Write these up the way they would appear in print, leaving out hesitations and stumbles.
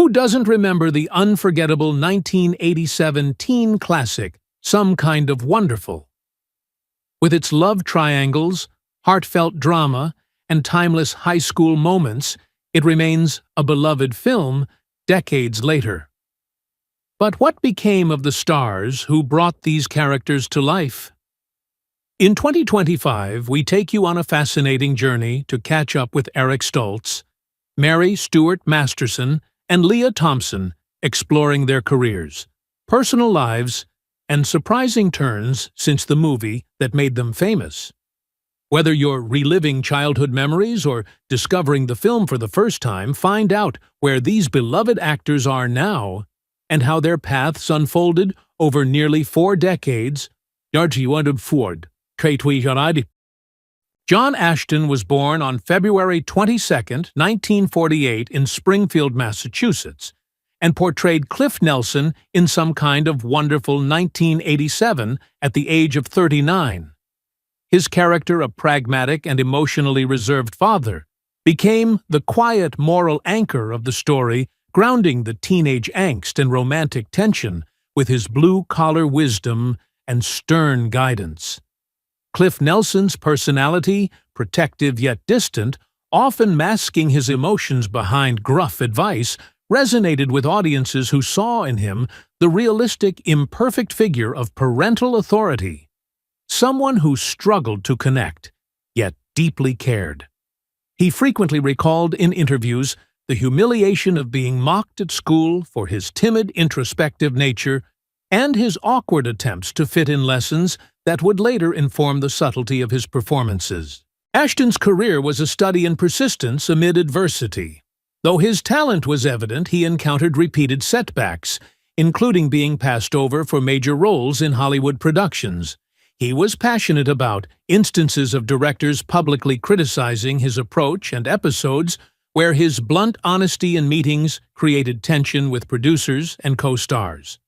Who doesn't remember the unforgettable 1987 teen classic, Some Kind of Wonderful? With its love triangles, heartfelt drama, and timeless high school moments, it remains a beloved film decades later. But what became of the stars who brought these characters to life? In 2025, we take you on a fascinating journey to catch up with Eric Stoltz, Stuart Masterson, and Lea Thompson, exploring their careers, personal lives, and surprising turns since the movie that made them famous. Whether you're reliving childhood memories or discovering the film for the first time, find out where these beloved actors are now and how their paths unfolded over nearly 4 decades. John Ashton was born on February 22, 1948 in Springfield, Massachusetts, and portrayed Cliff Nelson in Some Kind of Wonderful 1987 at the age of 39. His character, a pragmatic and emotionally reserved father, became the quiet moral anchor of the story, grounding the teenage angst and romantic tension with his blue-collar wisdom and stern guidance. Cliff Nelson's personality, protective yet distant, often masking his emotions behind gruff advice, resonated with audiences who saw in him the realistic, imperfect figure of parental authority, someone who struggled to connect, yet deeply cared. He frequently recalled in interviews the humiliation of being mocked at school for his timid, introspective nature and his awkward attempts to fit in lessons that would later inform the subtlety of his performances. Ashton's career was a study in persistence amid adversity. Though his talent was evident, he encountered repeated setbacks, including being passed over for major roles in Hollywood productions. He was passionate about instances of directors publicly criticizing his approach and episodes where his blunt honesty in meetings created tension with producers and co-stars.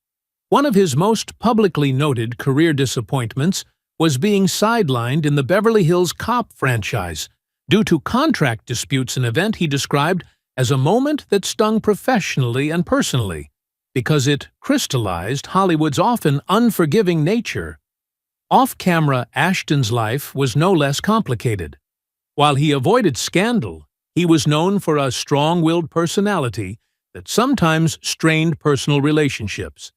One of his most publicly noted career disappointments was being sidelined in the Beverly Hills Cop franchise due to contract disputes, an event he described as a moment that stung professionally and personally because it crystallized Hollywood's often unforgiving nature. Off-camera, Ashton's life was no less complicated. While he avoided scandal, he was known for a strong-willed personality that sometimes strained personal relationships,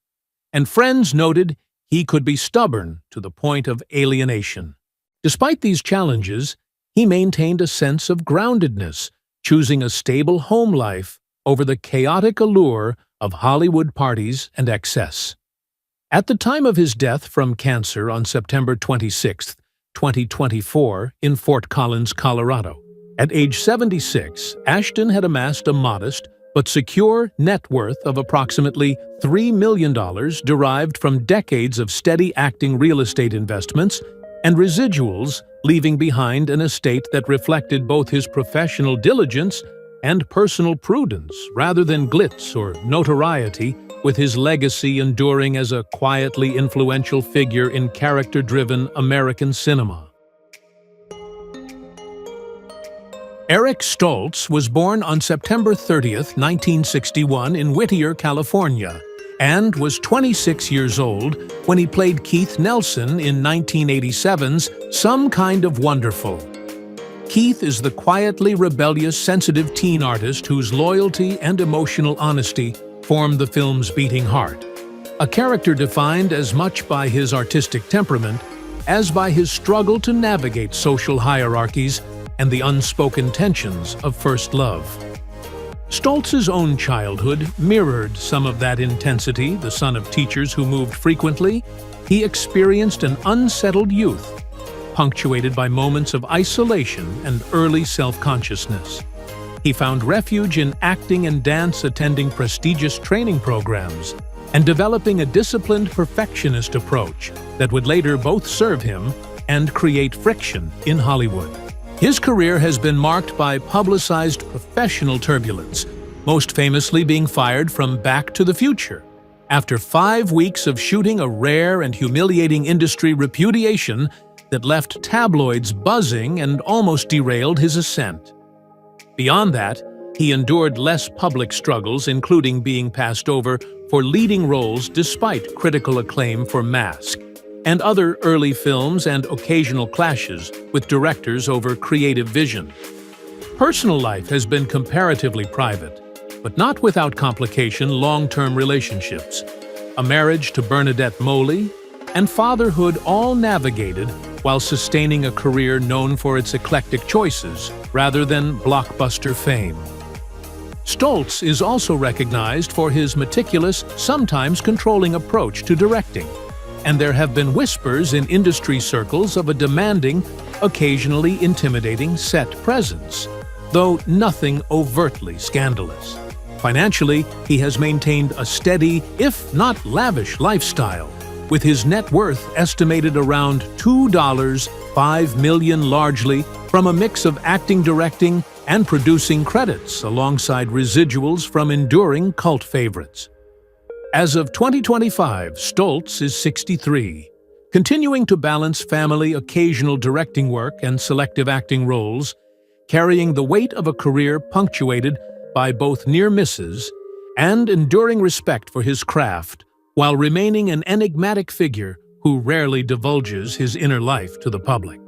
and friends noted he could be stubborn to the point of alienation. Despite these challenges, he maintained a sense of groundedness, choosing a stable home life over the chaotic allure of Hollywood parties and excess. At the time of his death from cancer on September 26, 2024, in Fort Collins, Colorado, at age 76, Ashton had amassed a modest but secure net worth of approximately $3 million derived from decades of steady acting real estate investments and residuals, leaving behind an estate that reflected both his professional diligence and personal prudence rather than glitz or notoriety, with his legacy enduring as a quietly influential figure in character-driven American cinema. Eric Stoltz was born on September 30, 1961 in Whittier, California, and was 26 years old when he played Keith Nelson in 1987's Some Kind of Wonderful. Keith is the quietly rebellious, sensitive teen artist whose loyalty and emotional honesty form the film's beating heart, a character defined as much by his artistic temperament as by his struggle to navigate social hierarchies and the unspoken tensions of first love. Stoltz's own childhood mirrored some of that intensity. The son of teachers who moved frequently, he experienced an unsettled youth, punctuated by moments of isolation and early self-consciousness. He found refuge in acting and dance, attending prestigious training programs, and developing a disciplined perfectionist approach that would later both serve him and create friction in Hollywood. His career has been marked by publicized professional turbulence, most famously being fired from Back to the Future, after 5 weeks of shooting a rare and humiliating industry repudiation that left tabloids buzzing and almost derailed his ascent. Beyond that, he endured less public struggles, including being passed over for leading roles despite critical acclaim for Mask, and other early films and occasional clashes with directors over creative vision. Personal life has been comparatively private, but not without complication. Long-term relationships, a marriage to Bernadette Moley, and fatherhood all navigated while sustaining a career known for its eclectic choices rather than blockbuster fame. Stoltz is also recognized for his meticulous, sometimes controlling approach to directing, and there have been whispers in industry circles of a demanding, occasionally intimidating set presence, though nothing overtly scandalous. Financially, he has maintained a steady, if not lavish, lifestyle, with his net worth estimated around $5 million, largely from a mix of acting, directing, and producing credits alongside residuals from enduring cult favorites. As of 2025, Stoltz is 63, continuing to balance family, occasional directing work, and selective acting roles, carrying the weight of a career punctuated by both near misses and enduring respect for his craft, while remaining an enigmatic figure who rarely divulges his inner life to the public.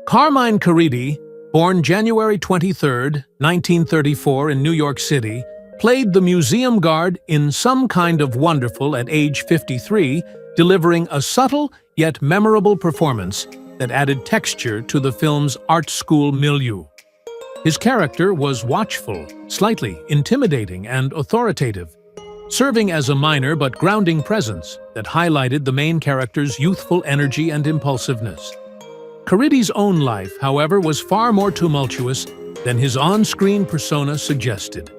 Carmine Caridi, born January 23, 1934 in New York City, played the museum guard in Some Kind of Wonderful at age 53, delivering a subtle yet memorable performance that added texture to the film's art school milieu. His character was watchful, slightly intimidating, and authoritative, serving as a minor but grounding presence that highlighted the main character's youthful energy and impulsiveness. Caridi's own life, however, was far more tumultuous than his on-screen persona suggested.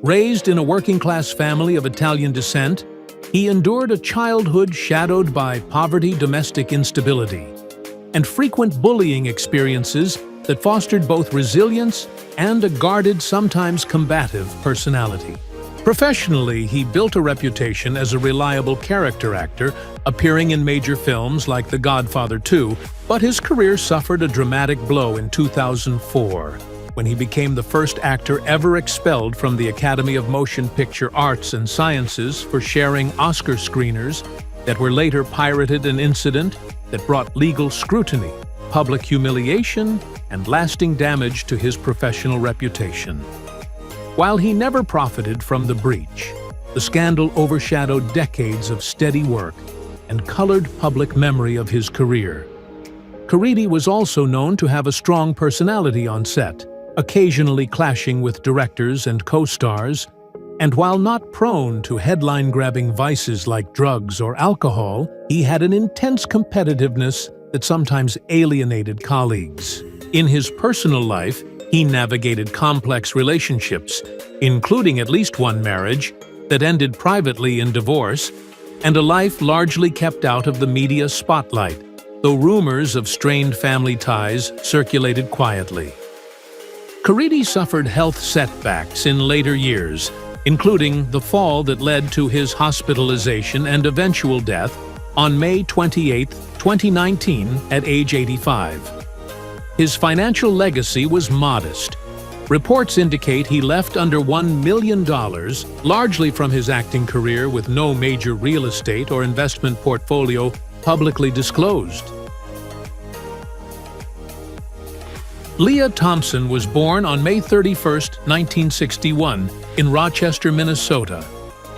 Raised in a working-class family of Italian descent, he endured a childhood shadowed by poverty, domestic instability, and frequent bullying experiences that fostered both resilience and a guarded, sometimes combative personality. Professionally, he built a reputation as a reliable character actor, appearing in major films like The Godfather 2, but his career suffered a dramatic blow in 2004, when he became the first actor ever expelled from the Academy of Motion Picture Arts and Sciences for sharing Oscar screeners that were later pirated, an incident that brought legal scrutiny, public humiliation, and lasting damage to his professional reputation. While he never profited from the breach, the scandal overshadowed decades of steady work and colored public memory of his career. Caridi was also known to have a strong personality on set, occasionally clashing with directors and co-stars, and while not prone to headline-grabbing vices like drugs or alcohol, he had an intense competitiveness that sometimes alienated colleagues. In his personal life, he navigated complex relationships, including at least one marriage that ended privately in divorce, and a life largely kept out of the media spotlight, though rumors of strained family ties circulated quietly. Caridi suffered health setbacks in later years, including the fall that led to his hospitalization and eventual death on May 28, 2019, at age 85. His financial legacy was modest. Reports indicate he left under $1 million, largely from his acting career, with no major real estate or investment portfolio publicly disclosed. Lea Thompson was born on May 31, 1961, in Rochester, Minnesota,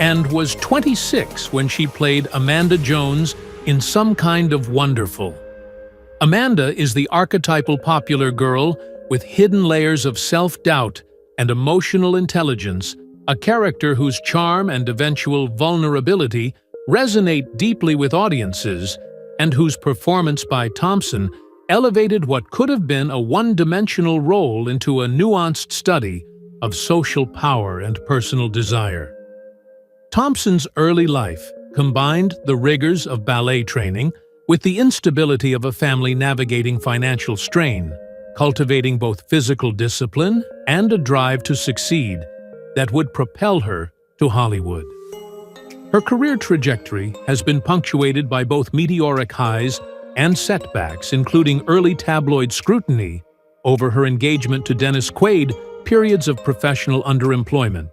and was 26 when she played Amanda Jones in Some Kind of Wonderful. Amanda is the archetypal popular girl with hidden layers of self-doubt and emotional intelligence, a character whose charm and eventual vulnerability resonate deeply with audiences, and whose performance by Thompson elevated what could have been a one-dimensional role into a nuanced study of social power and personal desire. Thompson's early life combined the rigors of ballet training with the instability of a family navigating financial strain, cultivating both physical discipline and a drive to succeed that would propel her to Hollywood. Her career trajectory has been punctuated by both meteoric highs and setbacks, including early tabloid scrutiny over her engagement to Dennis Quaid, periods of professional underemployment,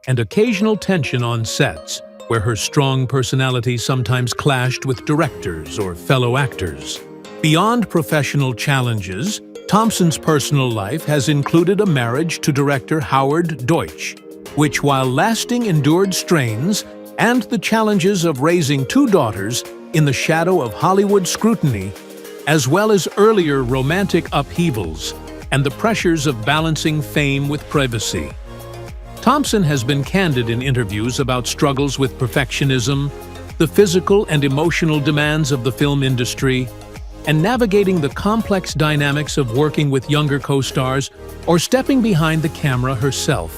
and occasional tension on sets, where her strong personality sometimes clashed with directors or fellow actors. Beyond professional challenges, Thompson's personal life has included a marriage to director Howard Deutsch, which, while lasting, endured strains and the challenges of raising two daughters in the shadow of Hollywood scrutiny, as well as earlier romantic upheavals and the pressures of balancing fame with privacy. Thompson has been candid in interviews about struggles with perfectionism, the physical and emotional demands of the film industry, and navigating the complex dynamics of working with younger co-stars or stepping behind the camera herself.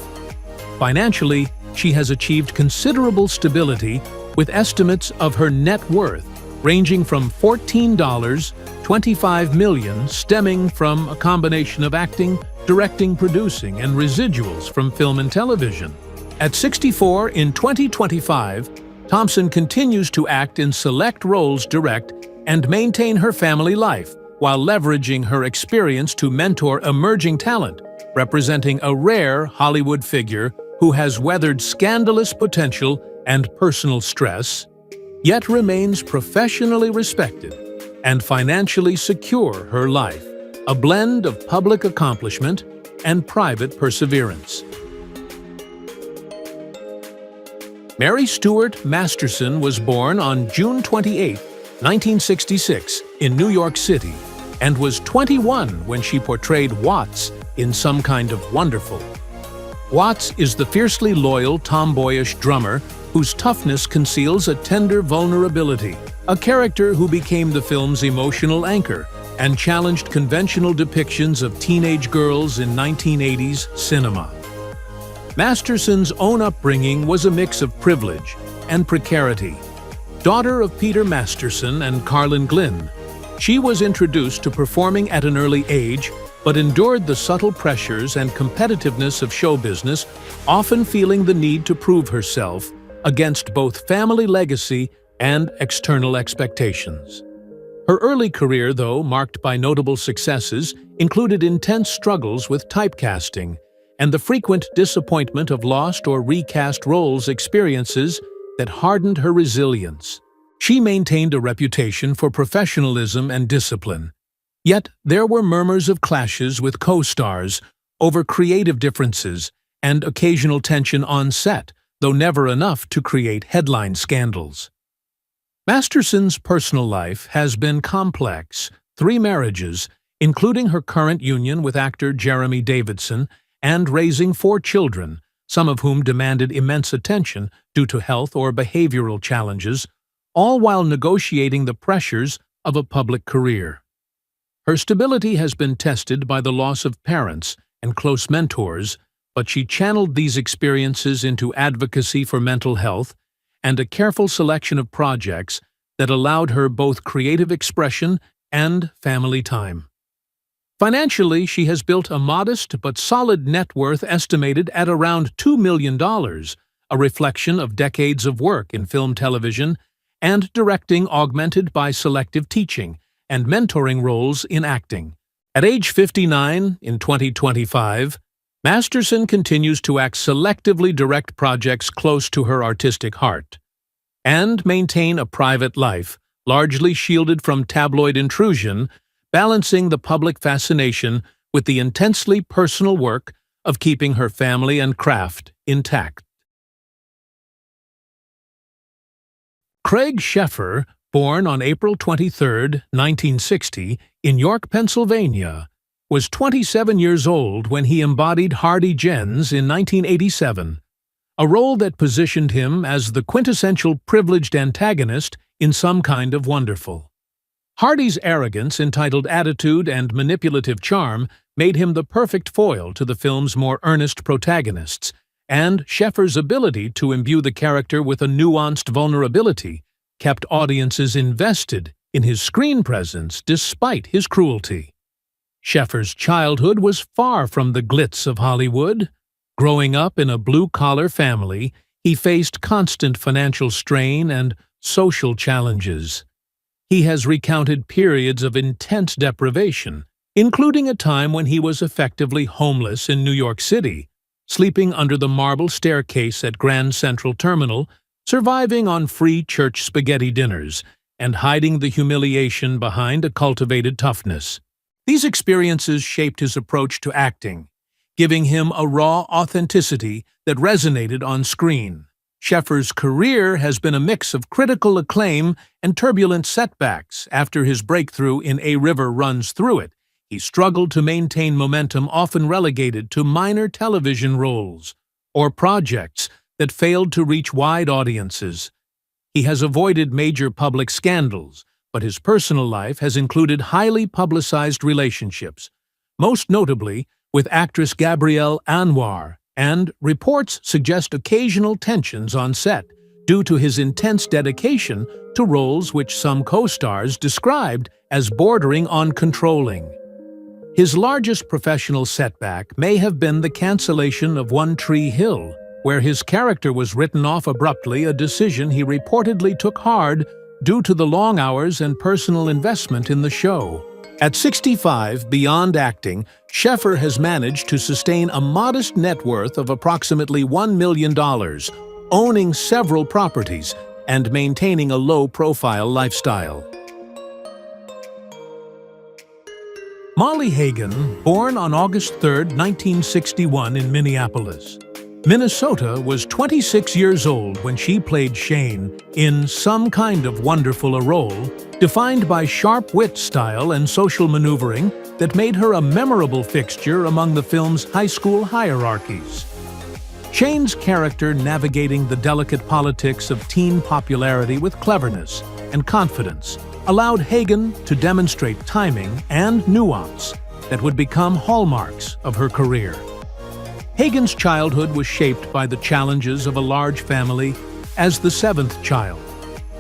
Financially, she has achieved considerable stability, with estimates of her net worth ranging from $14.25 million, stemming from a combination of acting, directing, producing, and residuals from film and television. At 64 in 2025, Thompson continues to act in select roles, direct, and maintain her family life, while leveraging her experience to mentor emerging talent, representing a rare Hollywood figure who has weathered scandalous potential and personal stress, yet remains professionally respected and financially secure her life, a blend of public accomplishment and private perseverance. Mary Stuart Masterson was born on June 28, 1966, in New York City, and was 21 when she portrayed Watts in Some Kind of Wonderful. Watts is the fiercely loyal, tomboyish drummer whose toughness conceals a tender vulnerability, a character who became the film's emotional anchor and challenged conventional depictions of teenage girls in 1980s cinema. Masterson's own upbringing was a mix of privilege and precarity. Daughter of Peter Masterson and Carlin Glynn, she was introduced to performing at an early age, but endured the subtle pressures and competitiveness of show business, often feeling the need to prove herself against both family legacy and external expectations. Her early career, though marked by notable successes, included intense struggles with typecasting and the frequent disappointment of lost or recast roles, experiences that hardened her resilience. She maintained a reputation for professionalism and discipline. Yet there were murmurs of clashes with co-stars over creative differences and occasional tension on set, though never enough to create headline scandals. Masterson's personal life has been complex: 3 marriages, including her current union with actor Jeremy Davidson, and raising 4 children, some of whom demanded immense attention due to health or behavioral challenges, all while negotiating the pressures of a public career. Her stability has been tested by the loss of parents and close mentors, but she channeled these experiences into advocacy for mental health and a careful selection of projects that allowed her both creative expression and family time. Financially, she has built a modest but solid net worth estimated at around $2 million, a reflection of decades of work in film, television, and directing, augmented by selective teaching and mentoring roles in acting. At age 59 in 2025, Masterson continues to act selectively, direct projects close to her artistic heart, and maintain a private life, largely shielded from tabloid intrusion, balancing the public fascination with the intensely personal work of keeping her family and craft intact. Craig Sheffer, born on April 23, 1960, in York, Pennsylvania, was 27 years old when he embodied Hardy Jens in 1987, a role that positioned him as the quintessential privileged antagonist in Some Kind of Wonderful. Hardy's arrogance, entitled attitude, and manipulative charm made him the perfect foil to the film's more earnest protagonists, and Sheffer's ability to imbue the character with a nuanced vulnerability kept audiences invested in his screen presence despite his cruelty. Sheffer's childhood was far from the glitz of Hollywood. Growing up in a blue-collar family, he faced constant financial strain and social challenges. He has recounted periods of intense deprivation, including a time when he was effectively homeless in New York City, sleeping under the marble staircase at Grand Central Terminal, surviving on free church spaghetti dinners, and hiding the humiliation behind a cultivated toughness. These experiences shaped his approach to acting, giving him a raw authenticity that resonated on screen. Sheffer's career has been a mix of critical acclaim and turbulent setbacks. After his breakthrough in A River Runs Through It, he struggled to maintain momentum, often relegated to minor television roles or projects that failed to reach wide audiences. He has avoided major public scandals, but his personal life has included highly publicized relationships, most notably with actress Gabrielle Anwar, and reports suggest occasional tensions on set due to his intense dedication to roles which some co-stars described as bordering on controlling. His largest professional setback may have been the cancellation of One Tree Hill, where his character was written off abruptly, a decision he reportedly took hard due to the long hours and personal investment in the show. At 65, beyond acting, Sheffer has managed to sustain a modest net worth of approximately $1 million, owning several properties and maintaining a low-profile lifestyle. Molly Hagan, born on August 3, 1961 in Minneapolis, Minnesota, was 26 years old when she played Shane in Some Kind of Wonderful, a role defined by sharp wit, style, and social maneuvering that made her a memorable fixture among the film's high school hierarchies. Shane's character, navigating the delicate politics of teen popularity with cleverness and confidence, allowed Hagan to demonstrate timing and nuance that would become hallmarks of her career. Hagan's childhood was shaped by the challenges of a large family as the seventh child,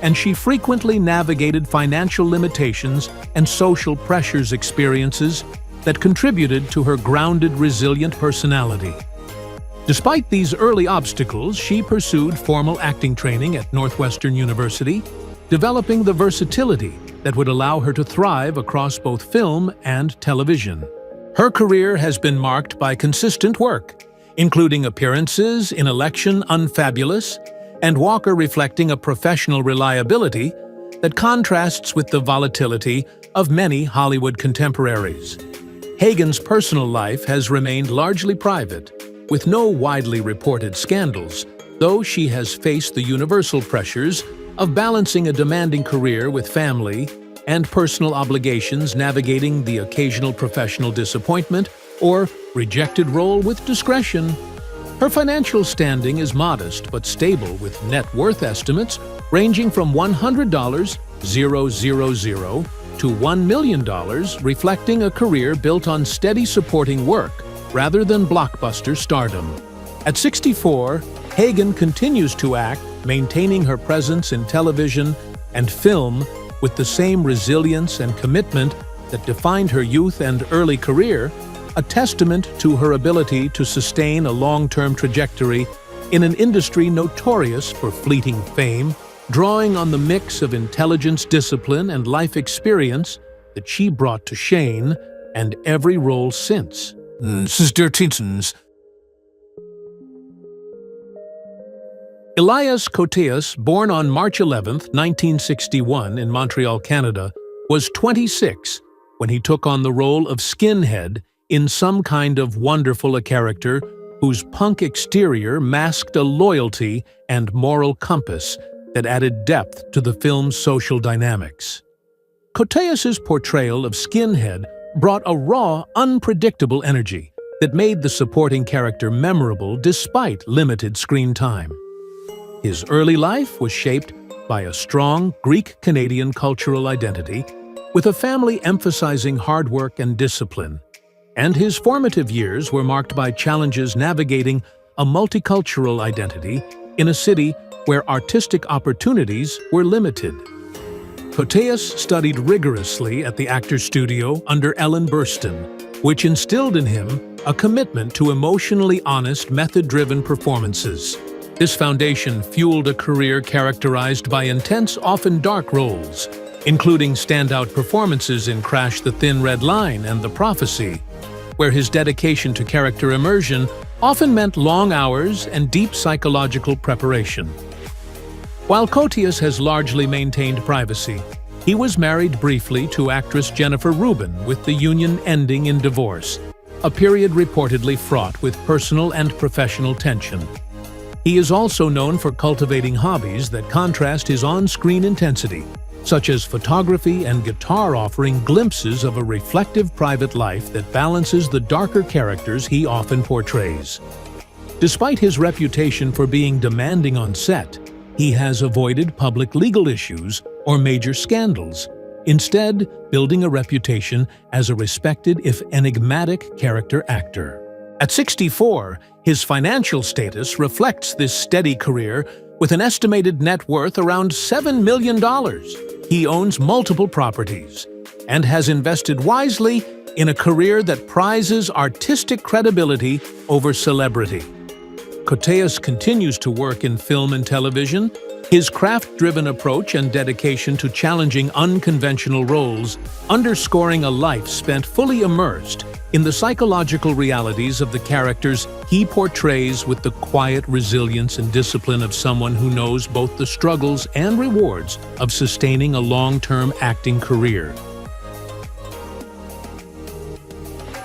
and she frequently navigated financial limitations and social pressures, experiences that contributed to her grounded, resilient personality. Despite these early obstacles, she pursued formal acting training at Northwestern University, developing the versatility that would allow her to thrive across both film and television. Her career has been marked by consistent work, including appearances in Election Unfabulous and Walker, reflecting a professional reliability that contrasts with the volatility of many Hollywood contemporaries. Hagan's personal life has remained largely private, with no widely reported scandals, though she has faced the universal pressures of balancing a demanding career with family and personal obligations, navigating the occasional professional disappointment or rejected role with discretion. Her financial standing is modest but stable, with net worth estimates ranging from $100,000 to $1 million, reflecting a career built on steady supporting work rather than blockbuster stardom. At 64, Hagan continues to act, maintaining her presence in television and film with the same resilience and commitment that defined her youth and early career, a testament to her ability to sustain a long-term trajectory in an industry notorious for fleeting fame, drawing on the mix of intelligence, discipline, and life experience that she brought to Shane and every role since. Elias Koteas, born on March 11, 1961 in Montreal, Canada, was 26 when he took on the role of Skinhead in Some Kind of Wonderful, a character whose punk exterior masked a loyalty and moral compass that added depth to the film's social dynamics. Koteas's portrayal of Skinhead brought a raw, unpredictable energy that made the supporting character memorable despite limited screen time. His early life was shaped by a strong Greek-Canadian cultural identity, with a family emphasizing hard work and discipline, and his formative years were marked by challenges navigating a multicultural identity in a city where artistic opportunities were limited. Koteas studied rigorously at the Actors Studio under Ellen Burstyn, which instilled in him a commitment to emotionally honest, method-driven performances. This foundation fueled a career characterized by intense, often dark roles, including standout performances in Crash the Thin Red Line and The Prophecy, where his dedication to character immersion often meant long hours and deep psychological preparation. While Koteas has largely maintained privacy, he was married briefly to actress Jennifer Rubin, with the union ending in divorce, a period reportedly fraught with personal and professional tension. He is also known for cultivating hobbies that contrast his on-screen intensity, such as photography and guitar, offering glimpses of a reflective private life that balances the darker characters he often portrays. Despite his reputation for being demanding on set, he has avoided public legal issues or major scandals, instead building a reputation as a respected, if enigmatic, character actor. At 64, his financial status reflects this steady career, with an estimated net worth around $7 million. He owns multiple properties and has invested wisely in a career that prizes artistic credibility over celebrity. Koteas continues to work in film and television. His craft-driven approach and dedication to challenging unconventional roles, underscoring a life spent fully immersed in the psychological realities of the characters he portrays, with the quiet resilience and discipline of someone who knows both the struggles and rewards of sustaining a long-term acting career.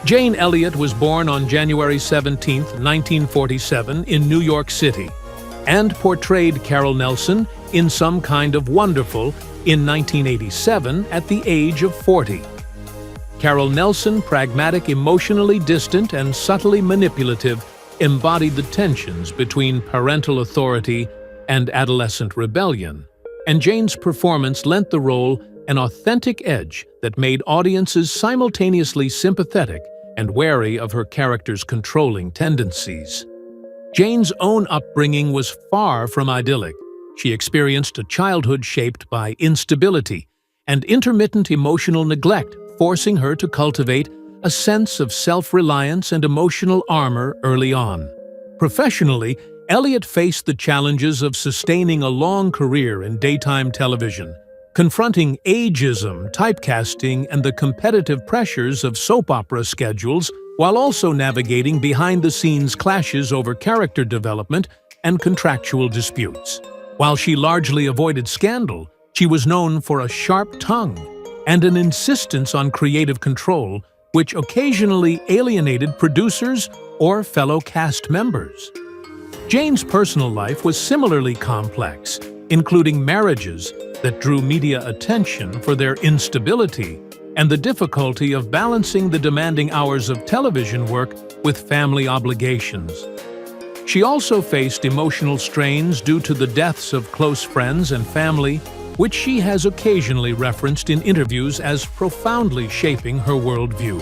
Jane Elliot was born on January 17, 1947, in New York City, and portrayed Carol Nelson in Some Kind of Wonderful in 1987 at the age of 40. Carol Nelson, pragmatic, emotionally distant, and subtly manipulative, embodied the tensions between parental authority and adolescent rebellion, and Jane's performance lent the role an authentic edge that made audiences simultaneously sympathetic and wary of her character's controlling tendencies. Jane's own upbringing was far from idyllic. She experienced a childhood shaped by instability and intermittent emotional neglect, forcing her to cultivate a sense of self-reliance and emotional armor early on. Professionally, Elliot faced the challenges of sustaining a long career in daytime television, confronting ageism, typecasting, and the competitive pressures of soap opera schedules, while also navigating behind-the-scenes clashes over character development and contractual disputes. While she largely avoided scandal, she was known for a sharp tongue and an insistence on creative control, which occasionally alienated producers or fellow cast members. Jane's personal life was similarly complex, including marriages that drew media attention for their instability and the difficulty of balancing the demanding hours of television work with family obligations. She also faced emotional strains due to the deaths of close friends and family, which she has occasionally referenced in interviews as profoundly shaping her worldview.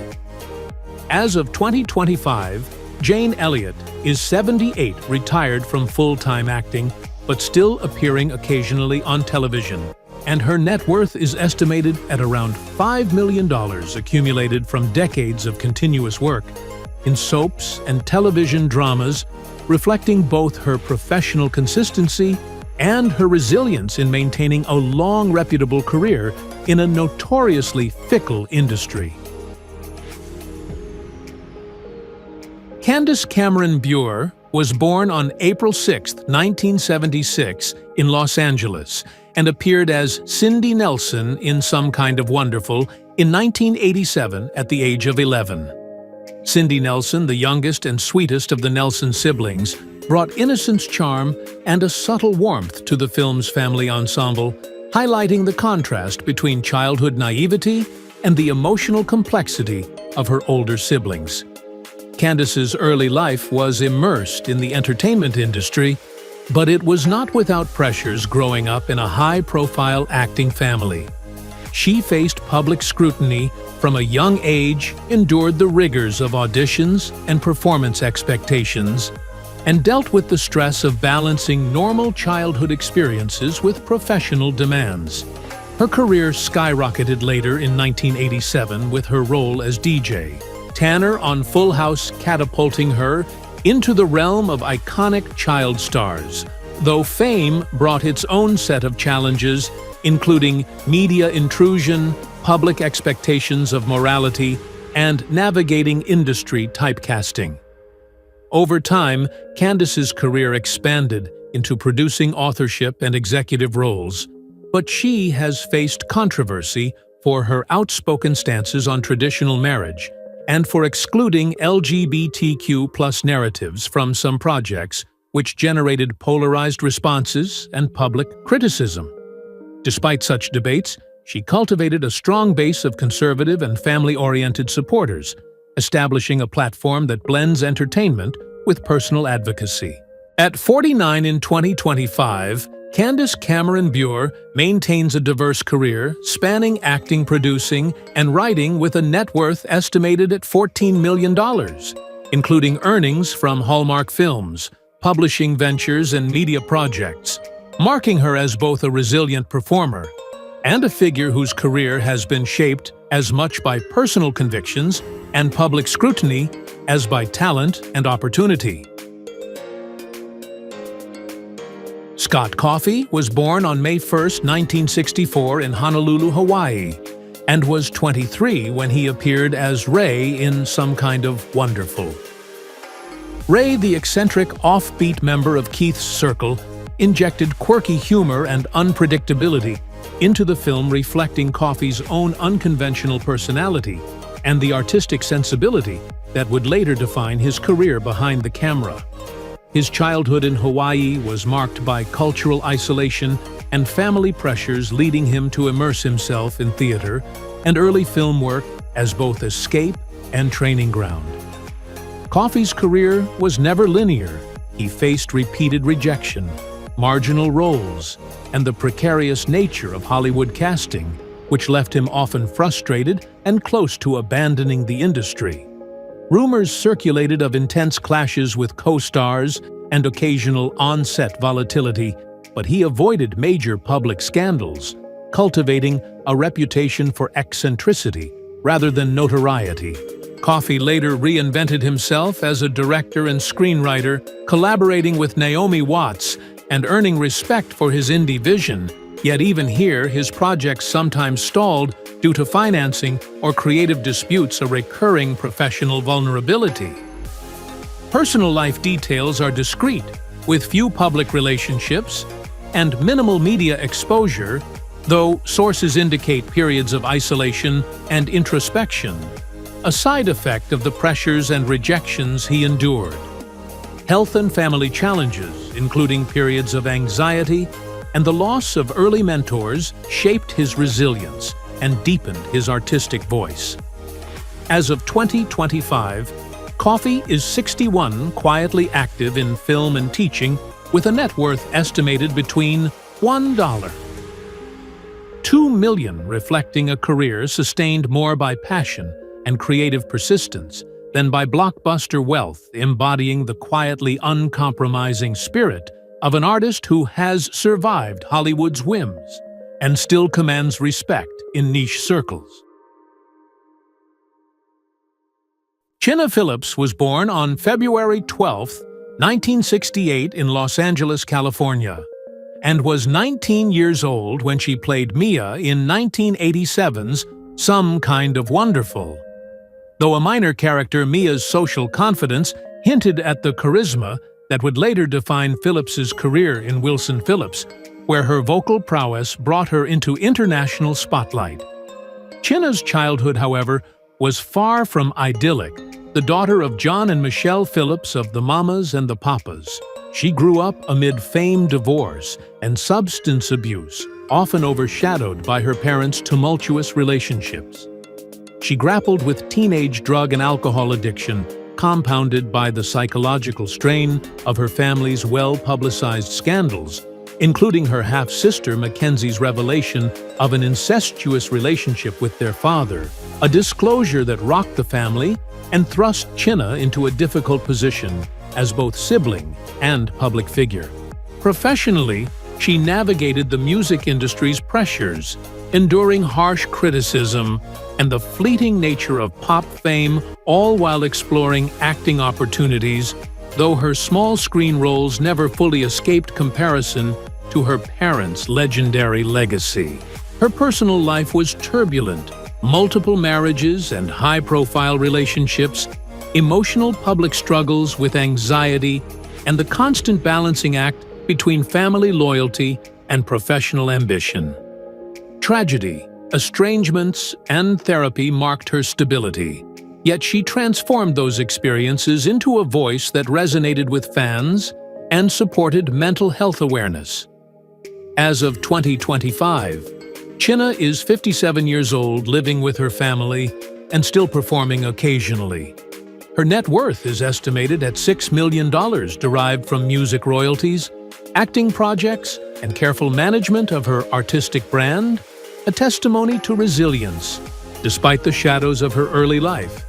As of 2025, Jane Elliot is 78, retired from full-time acting, but still appearing occasionally on television, and her net worth is estimated at around $5 million, accumulated from decades of continuous work in soaps and television dramas, reflecting both her professional consistency and her resilience in maintaining a long, reputable career in a notoriously fickle industry. Candace Cameron Bure was born on April 6, 1976, in Los Angeles, and appeared as Cindy Nelson in Some Kind of Wonderful in 1987 at the age of 11. Cindy Nelson, the youngest and sweetest of the Nelson siblings, brought innocence, charm, and a subtle warmth to the film's family ensemble, highlighting the contrast between childhood naivety and the emotional complexity of her older siblings. Candace's early life was immersed in the entertainment industry, but it was not without pressures growing up in a high-profile acting family. She faced public scrutiny from a young age, endured the rigors of auditions and performance expectations, and dealt with the stress of balancing normal childhood experiences with professional demands. Her career skyrocketed later in 1987 with her role as DJ Tanner on Full House, catapulting her into the realm of iconic child stars. though fame brought its own set of challenges, including media intrusion, public expectations of morality, and navigating industry typecasting. Over time, Candace's career expanded into producing authorship and executive roles, but she has faced controversy for her outspoken stances on traditional marriage and for excluding LGBTQ+ narratives from some projects, which generated polarized responses and public criticism. Despite such debates, she cultivated a strong base of conservative and family-oriented supporters, establishing a platform that blends entertainment with personal advocacy. At 49 in 2025, Candace Cameron Bure maintains a diverse career spanning acting, producing, and writing with a net worth estimated at $14 million, including earnings from Hallmark Films, publishing ventures, and media projects, marking her as both a resilient performer and a figure whose career has been shaped as much by personal convictions and public scrutiny as by talent and opportunity. Scott Coffey was born on May 1, 1964 in Honolulu, Hawaii, and was 23 when he appeared as Ray in Some Kind of Wonderful. Ray, the eccentric, offbeat member of Keith's circle, injected quirky humor and unpredictability into the film, reflecting Coffey's own unconventional personality and the artistic sensibility that would later define his career behind the camera. His childhood in Hawaii was marked by cultural isolation and family pressures, leading him to immerse himself in theater and early film work as both escape and training ground. Coffey's career was never linear. He faced repeated rejection, marginal roles, and the precarious nature of Hollywood casting, which left him often frustrated and close to abandoning the industry. Rumors circulated of intense clashes with co-stars and occasional on-set volatility, but he avoided major public scandals, cultivating a reputation for eccentricity rather than notoriety. Coffey later reinvented himself as a director and screenwriter, collaborating with Naomi Watts and earning respect for his indie vision, yet even here his projects sometimes stalled due to financing or creative disputes, a recurring professional vulnerability. Personal life details are discreet, with few public relationships and minimal media exposure, though sources indicate periods of isolation and introspection, a side effect of the pressures and rejections he endured. Health and family challenges, including periods of anxiety and the loss of early mentors, shaped his resilience and deepened his artistic voice. As of 2025, Coffey is 61, quietly active in film and teaching, with a net worth estimated between $1 $2 million, reflecting a career sustained more by passion and creative persistence than by blockbuster wealth, embodying the quietly uncompromising spirit of an artist who has survived Hollywood's whims and still commands respect in niche circles. Chinna Phillips was born on February 12, 1968 in Los Angeles, California, and was 19 years old when she played Mia in 1987's Some Kind of Wonderful. Though a minor character, Mia's social confidence hinted at the charisma that would later define Phillips's career in Wilson Phillips, where her vocal prowess brought her into international spotlight. Chinna's childhood, however, was far from idyllic. The daughter of John and Michelle Phillips of the Mamas and the Papas, she grew up amid fame, divorce, and substance abuse, often overshadowed by her parents' tumultuous relationships. She grappled with teenage drug and alcohol addiction, compounded by the psychological strain of her family's well-publicized scandals, including her half-sister Mackenzie's revelation of an incestuous relationship with their father, a disclosure that rocked the family and thrust Chinna into a difficult position as both sibling and public figure. Professionally, she navigated the music industry's pressures, enduring harsh criticism and the fleeting nature of pop fame, all while exploring acting opportunities though her small screen roles never fully escaped comparison to her parents' legendary legacy. Her personal life was turbulent. Multiple marriages and high-profile relationships, emotional public struggles with anxiety, and the constant balancing act between family loyalty and professional ambition. Tragedy, estrangements, and therapy marked her stability, yet she transformed those experiences into a voice that resonated with fans and supported mental health awareness. As of 2025, Chinna is 57 years old, living with her family and still performing occasionally. Her net worth is estimated at $6 million, derived from music royalties, acting projects, and careful management of her artistic brand, a testimony to resilience, despite the shadows of her early life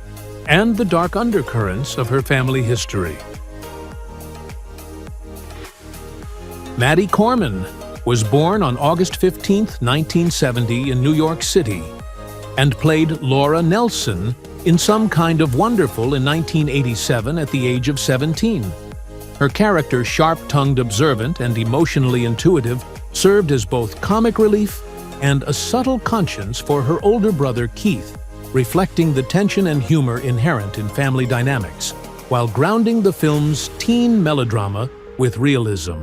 and the dark undercurrents of her family history. Maddie Corman was born on August 15, 1970 in New York City, and played Laura Nelson in Some Kind of Wonderful in 1987 at the age of 17. Her character, sharp-tongued, observant, and emotionally intuitive, served as both comic relief and a subtle conscience for her older brother Keith, reflecting the tension and humor inherent in family dynamics, while grounding the film's teen melodrama with realism.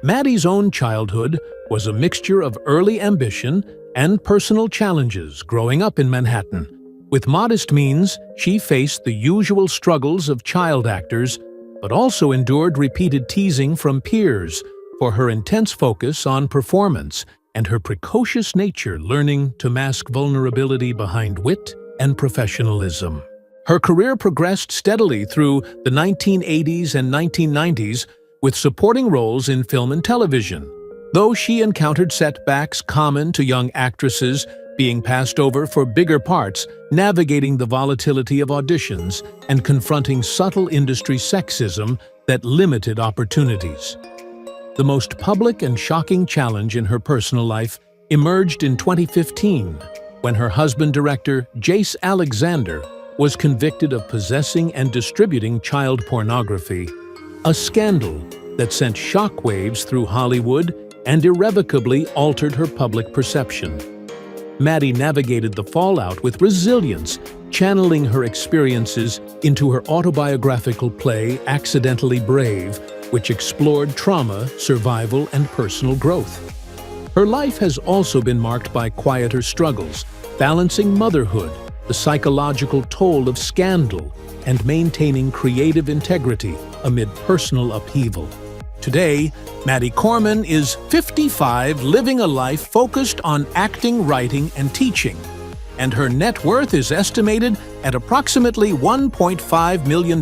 Maddie's own childhood was a mixture of early ambition and personal challenges growing up in Manhattan. With modest means, she faced the usual struggles of child actors, but also endured repeated teasing from peers for her intense focus on performance and her precocious nature, learning to mask vulnerability behind wit and professionalism. Her career progressed steadily through the 1980s and 1990s, with supporting roles in film and television, though she encountered setbacks common to young actresses, being passed over for bigger parts, navigating the volatility of auditions, and confronting subtle industry sexism that limited opportunities. The most public and shocking challenge in her personal life emerged in 2015, when her husband, director Jace Alexander, was convicted of possessing and distributing child pornography, a scandal that sent shockwaves through Hollywood and irrevocably altered her public perception. Maddie navigated the fallout with resilience, channeling her experiences into her autobiographical play Accidentally Brave, which explored trauma, survival, and personal growth. Her life has also been marked by quieter struggles, balancing motherhood, the psychological toll of scandal, and maintaining creative integrity amid personal upheaval. Today, Maddie Corman is 55, living a life focused on acting, writing, and teaching, and her net worth is estimated at approximately $1.5 million,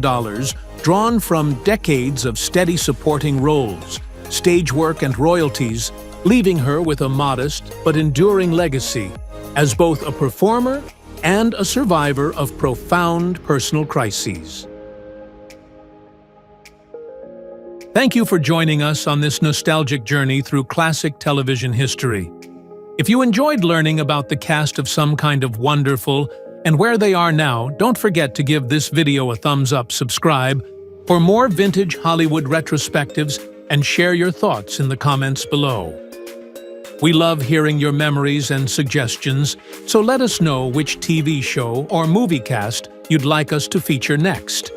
drawn from decades of steady supporting roles, stage work, and royalties, leaving her with a modest but enduring legacy as both a performer and a survivor of profound personal crises. Thank you for joining us on this nostalgic journey through classic television history. If you enjoyed learning about the cast of Some Kind of Wonderful and where they are now, don't forget to give this video a thumbs up, subscribe for more vintage Hollywood retrospectives, and share your thoughts in the comments below. We love hearing your memories and suggestions, so let us know which TV show or movie cast you'd like us to feature next.